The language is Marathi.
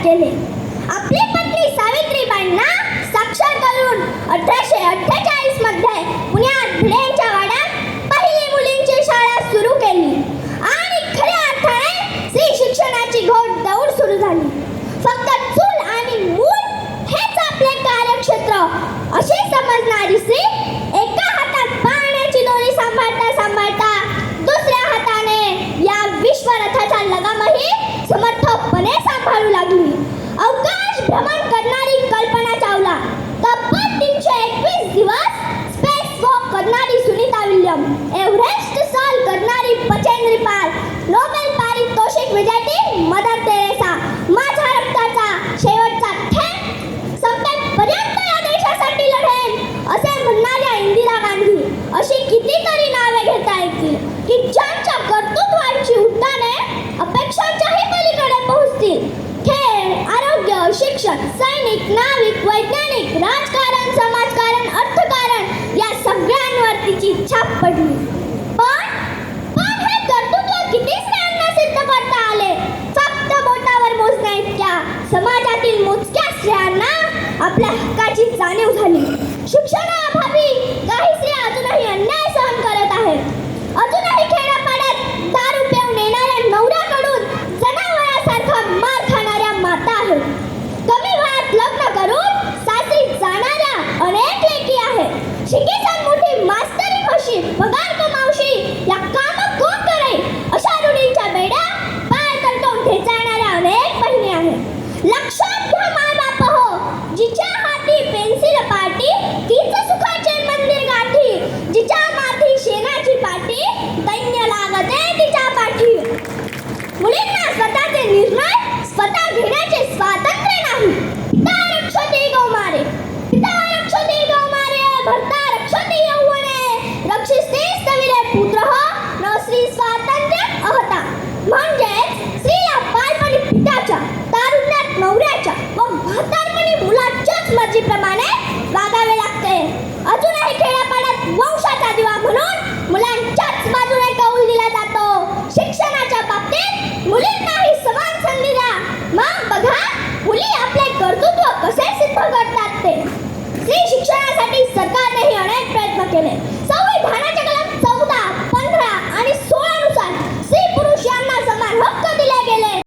केले. आपली पत्नी सावित्रीबाईंना साक्षर करून 1848 मध्ये पुण्यात भिडेंच्या वाड्यात पहिली मुलींची शाळा सुरू केली आणि खऱ्या अर्थाने स्त्री शिक्षणाची घोड दौड सुरू झाली. फक्त चूल आणि मूल हेच आपले कार्यक्षेत्र असे समजणारी स्त्री एका हातात पाण्याची दोरी सांभाळता सांभाळता दुसऱ्या हाताने या विश्वरथाचा लगामही समर्थपणे सांभाळू लागली. अवकाश भ्रमण करणारी कल्पना चावला, तब्बल 321 दिवस स्पेस वॉक करणारी सुनीता विल्यम, एव्हरेस्ट सॉल करणारी बचेंद्री पाल, नोबेल पारितोषिक विजेती मदर तेरेसा, माझ्या रक्ताचा शेवटचा थेंब संपेपर्यंत या देशासाठी लढेन असे म्हणणाऱ्या इंदिरा गांधी अशी कितीतरी नावे घेता येतील की ज्यांच्या कर्तृत्वाची उड्डाणे अपेक्षांच्याही पलीकडे पोहोचतील. खेळ, आरोग्य, शिक्षण, सैनिक, नाविक, वैज्ञानिक, राजकारण, समाजकारण, अर्थकारण या सगळ्यांवर तिची छाप पडली. पण हे कर्तृत्व किती स्त्रियांना सिद्ध करता आले? फक्त बोटावर मोजण्या इतक्या. समाजातील मोजक्या स्त्रियांना आपल्या हक्काची जाणीव झाली. शिक्षणाअभावी काही स्त्रिया अजूनही अन्याय सहन करत आहेत. अजूनही खेड्यापाड्यात दारू पिऊन येणाऱ्या नवऱ्याकडून जनावरासारखा मार खाणाऱ्या माता आहेत. कमी वयात लग्न करून सासरी जाणाऱ्या अनेक लेकी आहेत. शिकेसन मोठी मास्तरी कशी पगार कमावशी या काम कोण करे अशा रूढींच्या बेड्या पाय तळतोन ठेचाळणाऱ्या अनेक बहिणी आहेत. लक्षात घ्या मायबाप हो, जिच्या हाती पेन्सिल पाटी तीच सुखाचे मंदिर गाठी, जिच्या माथी शेणाची पाटी दैन्य लागते तिच्या पाठी. मुलींना स्वतःचे निर्णय स्वतः घेण्याचे स्वातंत्र्य नाही. पिता रक्षति कौमारे, पिता रक्षति कौमारे, भर्ता रक्षति यौवने, रक्षिस्ते स्थविरे पुत्रः न स्त्री स्वातंत्र्य अहता. म्हणजे स्त्रीला बालपणी पित्याच्या, तारुण्यात नवऱ्याच्या व म्हातारपणी मुलाच्याच मर्जीप्रमाणे वागावे लागते. अजूनही खेड्यापाड्यात वंशाचा दिवा म्हणून मुलांच्याच बाजूने कौल दिला जातो. शिक्षणाच्या बाबतीत मुलींनाही समान संधी द्या. मग बघा मुली आपले कर्तृत्व कसे सिद्ध करतात ते. स्त्री शिक्षणासाठी सरकारनेही अनेक प्रयत्न केले. संविधानाच्या